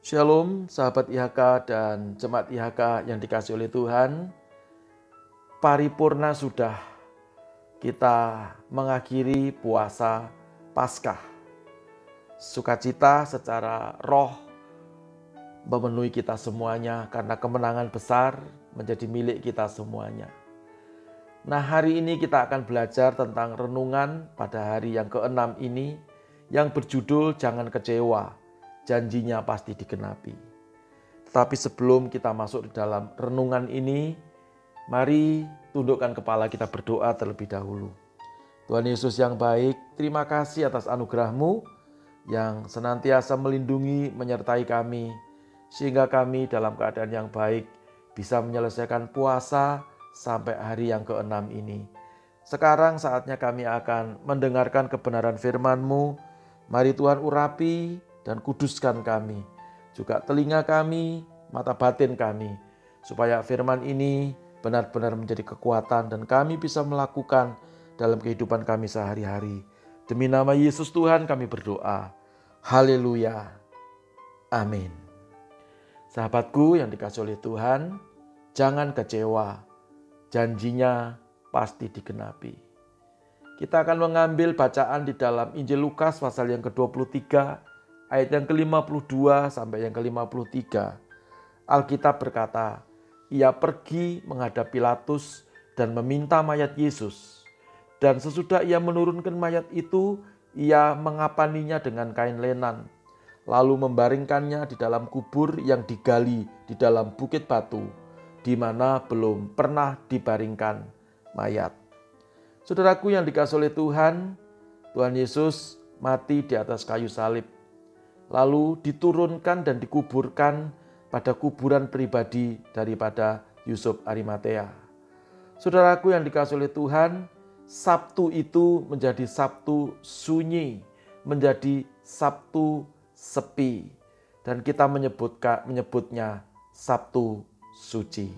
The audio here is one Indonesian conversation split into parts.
Shalom sahabat IHK dan jemaat IHK yang dikasihi oleh Tuhan. Paripurna sudah kita mengakhiri puasa Paskah. Sukacita secara roh memenuhi kita semuanya karena kemenangan besar menjadi milik kita semuanya. Nah, hari ini kita akan belajar tentang renungan pada hari yang ke-6 ini yang berjudul Jangan Kecewa, Janjinya Pasti Digenapi. Tetapi sebelum kita masuk di dalam renungan ini, mari tundukkan kepala kita berdoa terlebih dahulu. Tuhan Yesus yang baik, terima kasih atas anugerah-Mu yang senantiasa melindungi, menyertai kami, sehingga kami dalam keadaan yang baik bisa menyelesaikan puasa sampai hari yang ke-6 ini. Sekarang saatnya kami akan mendengarkan kebenaran firman-Mu. Mari Tuhan urapi dan kuduskan kami, juga telinga kami, mata batin kami, supaya firman ini benar-benar menjadi kekuatan dan kami bisa melakukan dalam kehidupan kami sehari-hari. Demi nama Yesus Tuhan kami berdoa. Haleluya. Amin. Sahabatku yang dikasihi oleh Tuhan, jangan kecewa, janjinya pasti digenapi. Kita akan mengambil bacaan di dalam Injil Lukas pasal yang ke-23, ayat yang ke-52 sampai yang ke-53. Alkitab berkata, ia pergi menghadap Pilatus dan meminta mayat Yesus. Dan sesudah ia menurunkan mayat itu, ia mengapaninya dengan kain lenan, lalu membaringkannya di dalam kubur yang digali di dalam bukit batu, di mana belum pernah dibaringkan mayat. Saudaraku yang dikasihi oleh Tuhan, Tuhan Yesus mati di atas kayu salib, lalu diturunkan dan dikuburkan pada kuburan pribadi daripada Yusuf Arimatea. Saudaraku yang dikasihi oleh Tuhan, Sabtu itu menjadi Sabtu sunyi, menjadi Sabtu sepi, dan kita menyebutnya Sabtu suci.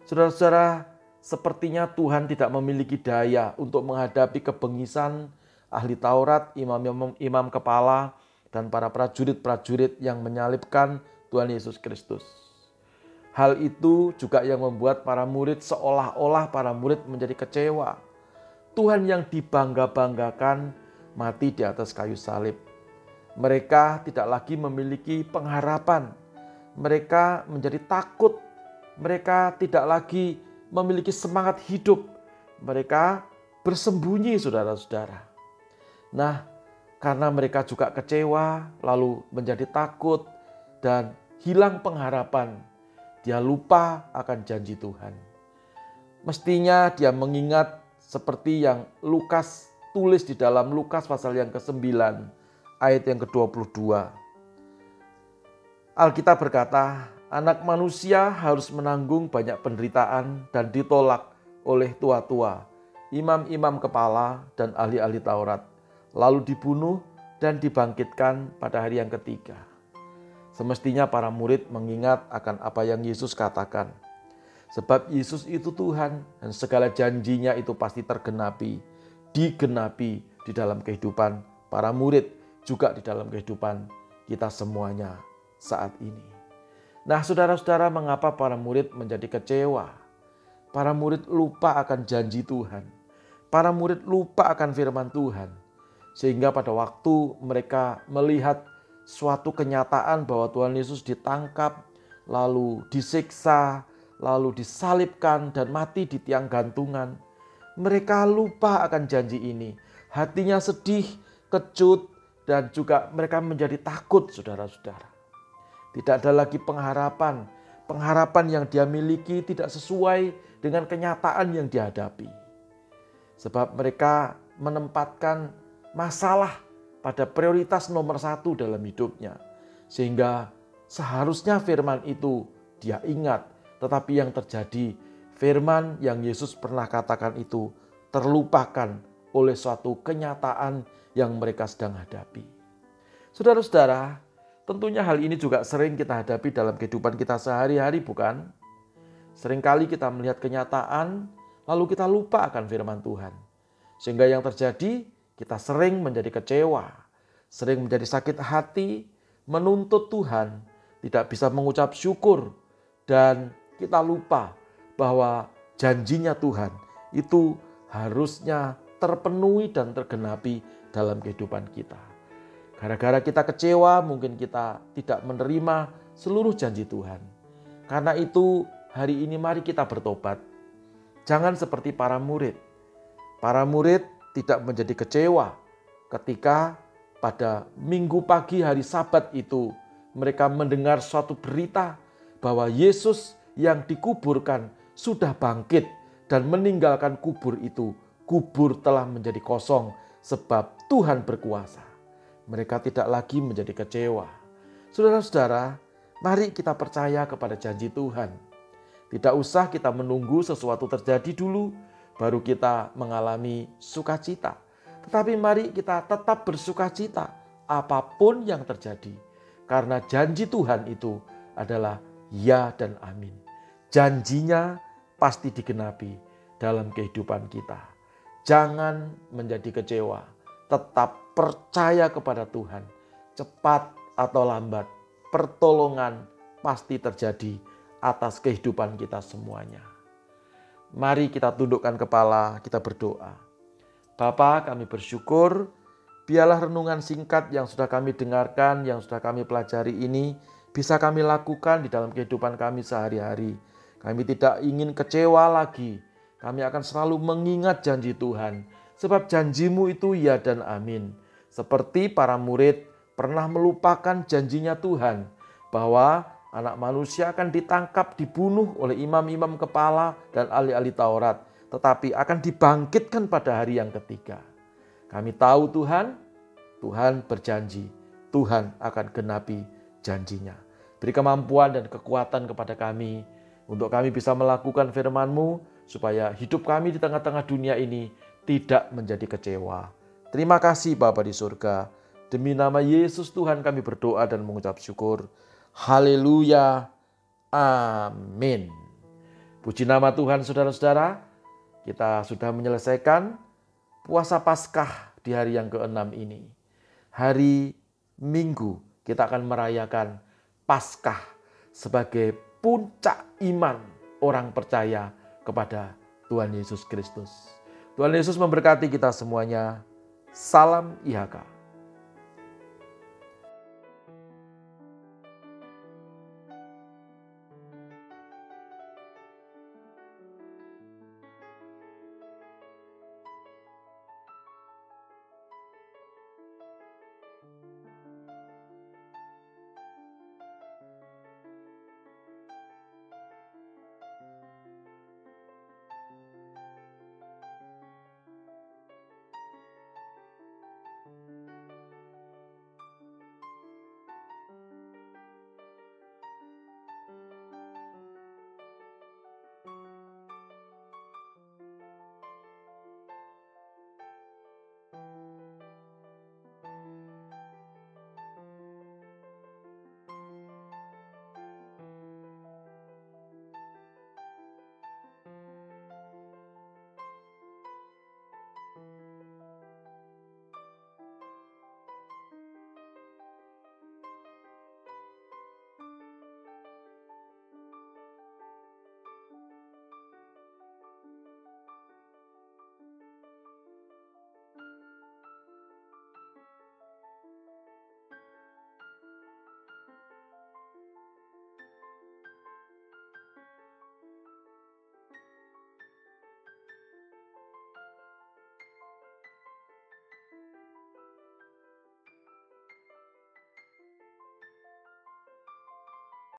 Saudara-saudara, sepertinya Tuhan tidak memiliki daya untuk menghadapi kebengisan ahli Taurat, imam kepala, dan para prajurit-prajurit yang menyalibkan Tuhan Yesus Kristus. Hal itu juga yang membuat para murid seolah-olah para murid menjadi kecewa. Tuhan yang dibangga-banggakan mati di atas kayu salib. Mereka tidak lagi memiliki pengharapan. Mereka menjadi takut. Mereka tidak lagi memiliki semangat hidup. Mereka bersembunyi, saudara-saudara. Nah, karena mereka juga kecewa, lalu menjadi takut dan hilang pengharapan, dia lupa akan janji Tuhan. Mestinya dia mengingat seperti yang Lukas tulis di dalam Lukas pasal yang ke-9, ayat yang ke-22. Alkitab berkata, anak manusia harus menanggung banyak penderitaan dan ditolak oleh tua-tua, imam-imam kepala dan ahli-ahli Taurat, lalu dibunuh dan dibangkitkan pada hari yang ketiga. Semestinya para murid mengingat akan apa yang Yesus katakan. Sebab Yesus itu Tuhan dan segala janjinya itu pasti tergenapi, digenapi di dalam kehidupan para murid, juga di dalam kehidupan kita semuanya saat ini. Nah, saudara-saudara, mengapa para murid menjadi kecewa? Para murid lupa akan janji Tuhan. Para murid lupa akan firman Tuhan. Sehingga pada waktu mereka melihat suatu kenyataan bahwa Tuhan Yesus ditangkap, lalu disiksa, lalu disalibkan dan mati di tiang gantungan, mereka lupa akan janji ini. Hatinya sedih, kecut, dan juga mereka menjadi takut, saudara-saudara. Tidak ada lagi pengharapan. Pengharapan yang dia miliki tidak sesuai dengan kenyataan yang dihadapi. Sebab mereka menempatkan masalah pada prioritas nomor 1 dalam hidupnya. Sehingga seharusnya firman itu dia ingat. Tetapi yang terjadi, firman yang Yesus pernah katakan itu terlupakan oleh suatu kenyataan yang mereka sedang hadapi. Saudara-saudara, tentunya hal ini juga sering kita hadapi dalam kehidupan kita sehari-hari, bukan? Seringkali kita melihat kenyataan, lalu kita lupa akan firman Tuhan. Sehingga yang terjadi, kita sering menjadi kecewa, sering menjadi sakit hati, menuntut Tuhan, tidak bisa mengucap syukur, dan kita lupa bahwa janjinya Tuhan itu harusnya terpenuhi dan tergenapi dalam kehidupan kita. Gara-gara kita kecewa, mungkin kita tidak menerima seluruh janji Tuhan. Karena itu hari ini mari kita bertobat. Jangan seperti para murid. Para murid tidak menjadi kecewa ketika pada minggu pagi hari Sabat itu mereka mendengar suatu berita bahwa Yesus yang dikuburkan sudah bangkit dan meninggalkan kubur itu. Kubur telah menjadi kosong sebab Tuhan berkuasa. Mereka tidak lagi menjadi kecewa. Saudara-saudara, mari kita percaya kepada janji Tuhan. Tidak usah kita menunggu sesuatu terjadi dulu, baru kita mengalami sukacita. Tetapi mari kita tetap bersukacita apapun yang terjadi. Karena janji Tuhan itu adalah ya dan amin. Janjinya pasti digenapi dalam kehidupan kita. Jangan menjadi kecewa, tetap percaya kepada Tuhan. Cepat atau lambat, pertolongan pasti terjadi atas kehidupan kita semuanya. Mari kita tundukkan kepala, kita berdoa. Bapa, kami bersyukur, biarlah renungan singkat yang sudah kami dengarkan, yang sudah kami pelajari ini, bisa kami lakukan di dalam kehidupan kami sehari-hari. Kami tidak ingin kecewa lagi, kami akan selalu mengingat janji Tuhan, sebab janjimu itu ya dan amin. Seperti para murid pernah melupakan janjinya Tuhan bahwa anak manusia akan ditangkap, dibunuh oleh imam-imam kepala dan ahli-ahli Taurat, tetapi akan dibangkitkan pada hari yang ketiga. Kami tahu Tuhan berjanji, Tuhan akan genapi janjinya. Beri kemampuan dan kekuatan kepada kami untuk kami bisa melakukan firman-Mu supaya hidup kami di tengah-tengah dunia ini tidak menjadi kecewa. Terima kasih Bapa di surga. Demi nama Yesus Tuhan kami berdoa dan mengucap syukur. Haleluya. Amin. Puji nama Tuhan saudara-saudara. Kita sudah menyelesaikan puasa Paskah di hari yang ke-6 ini. Hari Minggu kita akan merayakan Paskah sebagai puncak iman orang percaya kepada Tuhan Yesus Kristus. Tuhan Yesus memberkati kita semuanya. Salam IHK.